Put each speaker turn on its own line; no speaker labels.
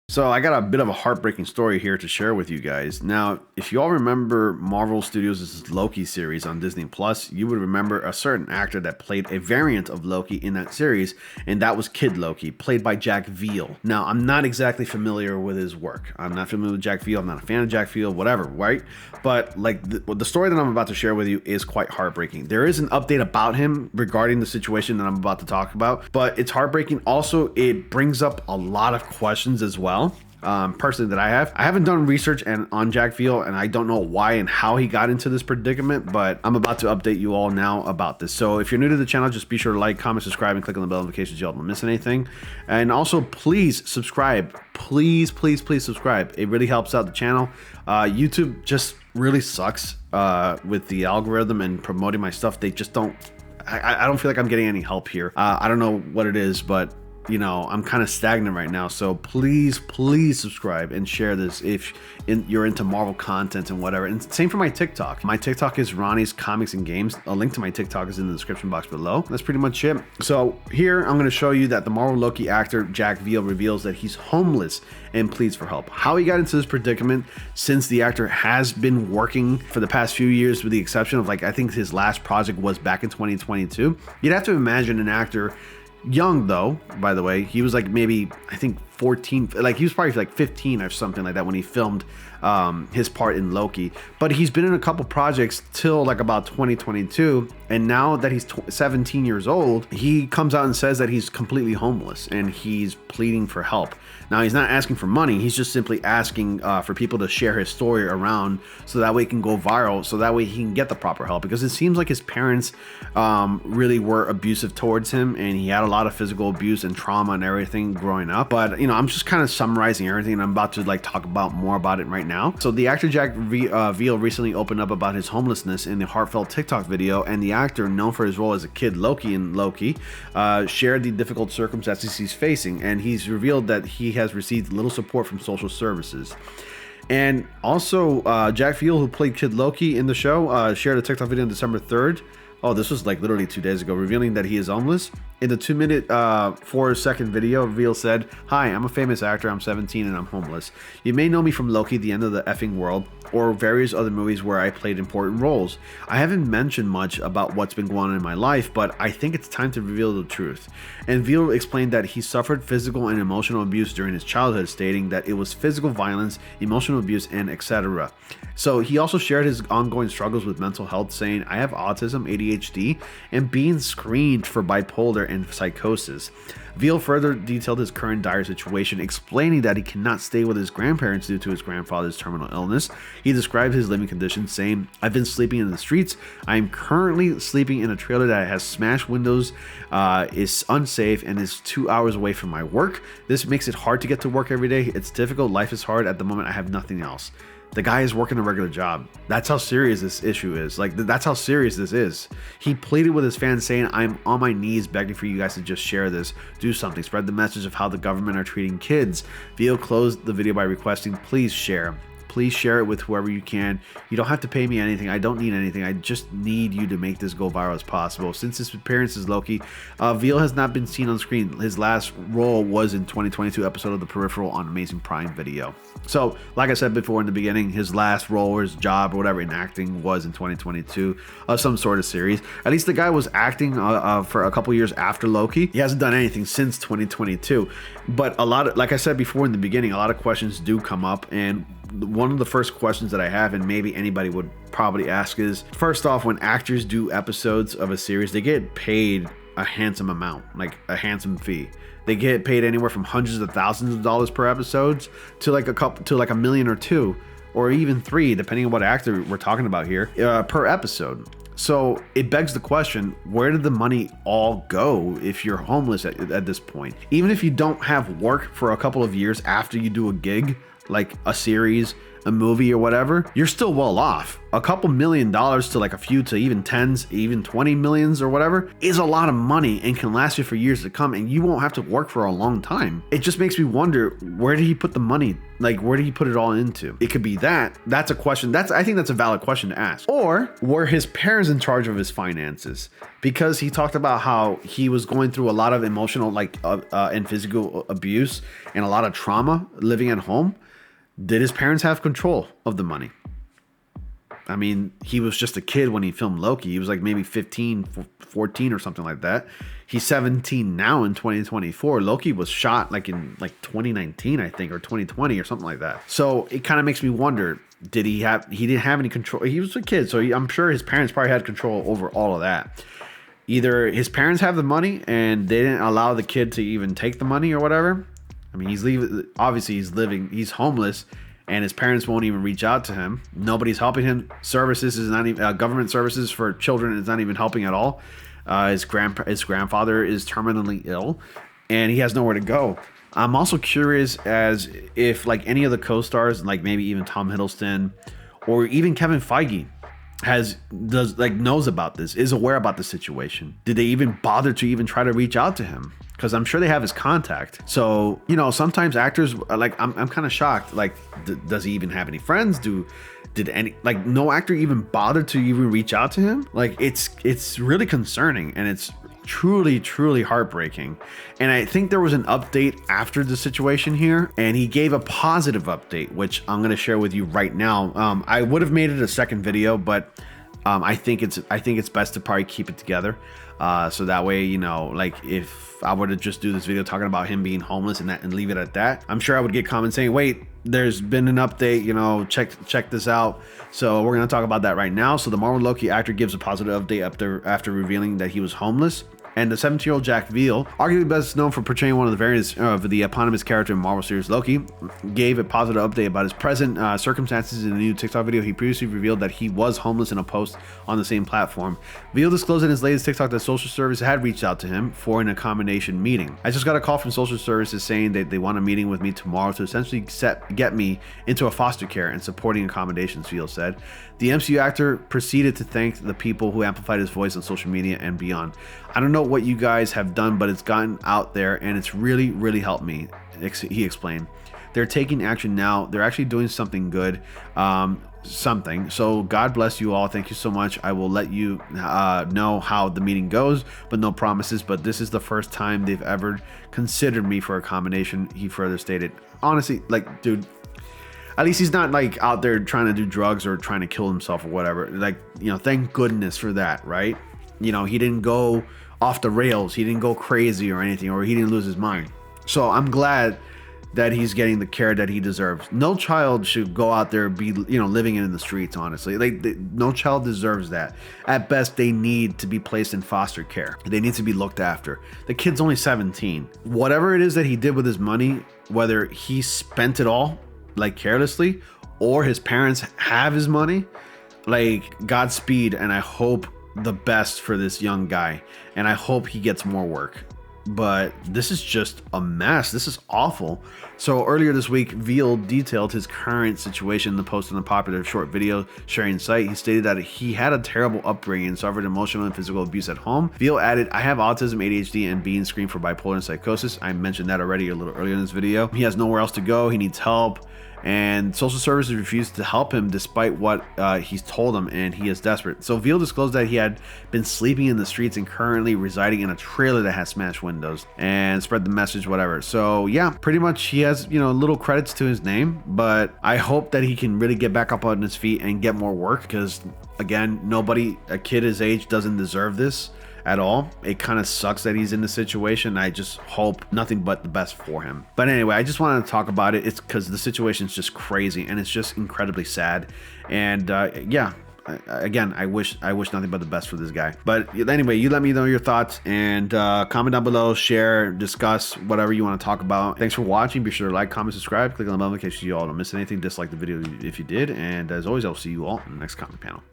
So I got a bit of a heartbreaking story here to share with you guys. Now, if you all remember Marvel Studios' Loki series on Disney Plus, you would remember a certain actor that played a variant of Loki in that series, and that was Kid Loki, played by Jack Veal. Now, I'm not exactly familiar with his work. I'm not familiar with Jack Veal. I'm not a fan of Jack Veal, whatever, right? But like the story that I'm about to share with you is quite heartbreaking. There is an update about him regarding the situation that I'm about to talk about, but it's heartbreaking. Also, it brings up a lot of questions as well. Personally, that I haven't done research on Jack Veal, and I don't know why and how he got into this predicament, but I'm about to update you all now about this. So if you're new to the channel, just be sure to like, comment, subscribe, and click on the bell notifications so you don't miss anything. And also, please subscribe. Please subscribe. It really helps out the channel. YouTube just really sucks with the algorithm and promoting my stuff. They just don't. I don't feel like I'm getting any help here. I don't know what it is, but you know, I'm kind of stagnant right now. So please subscribe and share this if you're into Marvel content and whatever. And same for my TikTok. My TikTok is Ronnie's Comics and Games. A link to my TikTok is in the description box below. That's pretty much it. So here I'm going to show you that the Marvel Loki actor Jack Veal reveals that he's homeless and pleads for help. How he got into this predicament, since the actor has been working for the past few years, with the exception of, like, I think his last project was back in 2022. You'd have to imagine an actor, young though, by the way, he was like maybe, I think 14, like he was probably like 15 or something like that when he filmed his part in Loki. But he's been in a couple projects till like about 2022, and now that he's 17 years old, he comes out and says that he's completely homeless and he's pleading for help. Now, he's not asking for money, he's just simply asking for people to share his story around so that way it can go viral, so that way he can get the proper help, because it seems like his parents really were abusive towards him, and he had a lot of physical abuse and trauma and everything growing up. But you know, I'm just kind of summarizing everything, and I'm about to like talk about more about it right now. So the actor Jack Veal recently opened up about his homelessness in the heartfelt TikTok video, and the actor, known for his role as a Kid Loki in Loki, shared the difficult circumstances he's facing, and he's revealed that he has received little support from social services. And also, Jack Veal, who played Kid Loki in the show, shared a TikTok video on December 3rd. Oh, this was like literally 2 days ago, revealing that he is homeless. In the 2-minute, 4-second video, Veal said, "Hi, I'm a famous actor. I'm 17 and I'm homeless. You may know me from Loki, The End of the Effing World, or various other movies where I played important roles. I haven't mentioned much about what's been going on in my life, but I think it's time to reveal the truth." And Veal explained that he suffered physical and emotional abuse during his childhood, stating that it was physical violence, emotional abuse, and etc. So he also shared his ongoing struggles with mental health, saying, "I have autism, ADHD, and being screened for bipolar and psychosis." Veal further detailed his current dire situation, explaining that he cannot stay with his grandparents due to his grandfather's terminal illness. He described his living conditions, saying, "I've been sleeping in the streets. I am currently sleeping in a trailer that has smashed windows, is unsafe, and is 2 hours away from my work. This makes it hard to get to work every day. It's difficult. Life is hard. At the moment, I have nothing else." The guy is working a regular job. That's how serious this issue is. Like, that's how serious this is. He pleaded with his fans, saying, "I'm on my knees begging for you guys to just share this. Do something. Spread the message of how the government are treating kids." Veal closed the video by requesting, "Please share. Please share it with whoever you can. You don't have to pay me anything. I don't need anything. I just need you to make this go viral as possible." Since his appearance as Loki, Veal has not been seen on screen. His last role was in 2022 episode of The Peripheral on Amazing Prime Video. So, like I said before in the beginning, his last role or his job or whatever in acting was in 2022 of some sort of series. At least the guy was acting for a couple years after Loki. He hasn't done anything since 2022. But a lot of, like I said before in the beginning, a lot of questions do come up, and one of the first questions that I have, and maybe anybody would probably ask, is, first off, when actors do episodes of a series, they get paid a handsome amount, like a handsome fee. They get paid anywhere from hundreds of thousands of dollars per episodes to like $1 million or $2 million, or even $3 million, depending on what actor we're talking about here, per episode. So it begs the question, where did the money all go if you're homeless at this point? Even if you don't have work for a couple of years after you do a gig, like a series, a movie or whatever, you're still well off. A couple $1,000,000 to like a few to even tens, even 20 millions or whatever is a lot of money and can last you for years to come, and you won't have to work for a long time. It just makes me wonder, where did he put the money? Like, where did he put it all into? It could be that. That's a question. I think that's a valid question to ask. Or were his parents in charge of his finances? Because he talked about how he was going through a lot of emotional and physical abuse and a lot of trauma living at home. Did his parents have control of the money? I mean, he was just a kid when he filmed Loki. He was like maybe 15, 14 or something like that. He's 17 now in 2024. Loki was shot like in 2019, I think, or 2020 or something like that. So it kind of makes me wonder, he didn't have any control. He was a kid, so I'm sure his parents probably had control over all of that. Either his parents have the money and they didn't allow the kid to even take the money or whatever. I mean, he's homeless, and his parents won't even reach out to him. Nobody's helping him. Services is not even government services for children is not even helping at all. His grandfather is terminally ill, and he has nowhere to go. I'm also curious as if like any of the co-stars, like maybe even Tom Hiddleston or even Kevin Feige, knows about this, is aware about the situation. Did they even bother to even try to reach out to him? Because I'm sure they have his contact. So, sometimes actors, like, I'm kind of shocked. Like, does he even have any friends? No actor even bothered to even reach out to him? Like, it's really concerning, and it's truly, truly heartbreaking. And I think there was an update after the situation here, and he gave a positive update, which I'm going to share with you right now. I would have made it a second video, but I think it's best to probably keep it together. So that way, like if I were to just do this video talking about him being homeless and leave it at that, I'm sure I would get comments saying, wait, there's been an update, check this out. So we're going to talk about that right now. So the Marvel Loki actor gives a positive update after revealing that he was homeless. And the 17-year-old Jack Veal, arguably best known for portraying one of the variants of the eponymous character in Marvel series Loki, gave a positive update about his present circumstances in a new TikTok video. He previously revealed that he was homeless in a post on the same platform. Veal disclosed in his latest TikTok that social services had reached out to him for an accommodation meeting. I just got a call from social services saying that they want a meeting with me tomorrow to essentially get me into a foster care and supporting accommodations, Veal said. The MCU actor proceeded to thank the people who amplified his voice on social media and beyond. I don't know what you guys have done, but it's gotten out there and it's really, really helped me, he explained. They're taking action now. They're actually doing something good, So God bless you all. Thank you so much. I will let you know how the meeting goes, but no promises. But this is the first time they've ever considered me for accommodation, he further stated. Honestly, like, dude, at least he's not like out there trying to do drugs or trying to kill himself or whatever. Like, thank goodness for that, right? He didn't go off the rails. He didn't go crazy or anything, or he didn't lose his mind. So I'm glad that he's getting the care that he deserves. No child should go out there be, living in the streets, honestly. No child deserves that. At best, they need to be placed in foster care. They need to be looked after. The kid's only 17. Whatever it is that he did with his money, whether he spent it all like carelessly or his parents have his money, like, Godspeed, and I hope the best for this young guy, and I hope he gets more work. But this is just a mess. This is awful. So earlier this week, Veal detailed his current situation in the post on the popular short video sharing site. He stated that he had a terrible upbringing and suffered emotional and physical abuse at home. Veal added, I have autism, ADHD, and being screened for bipolar and psychosis. I mentioned that already a little earlier in this video. He has nowhere else to go. He needs help. And social services refused to help him despite what he's told them, and he is desperate. So Veal disclosed that he had been sleeping in the streets and currently residing in a trailer that has smashed windows, and spread the message, whatever. So yeah, pretty much he has, little credits to his name, but I hope that he can really get back up on his feet and get more work, because again, a kid his age doesn't deserve this at all. It kind of sucks that he's in this situation. I just hope nothing but the best for him. But anyway, I just wanted to talk about it. It's because the situation is just crazy and it's just incredibly sad. And yeah, again, I wish nothing but the best for this guy. But anyway, you let me know your thoughts and comment down below, share, discuss whatever you want to talk about. Thanks for watching. Be sure to like, comment, subscribe, click on the bell in case you all don't miss anything. Dislike the video if you did. And as always, I'll see you all in the next comment panel.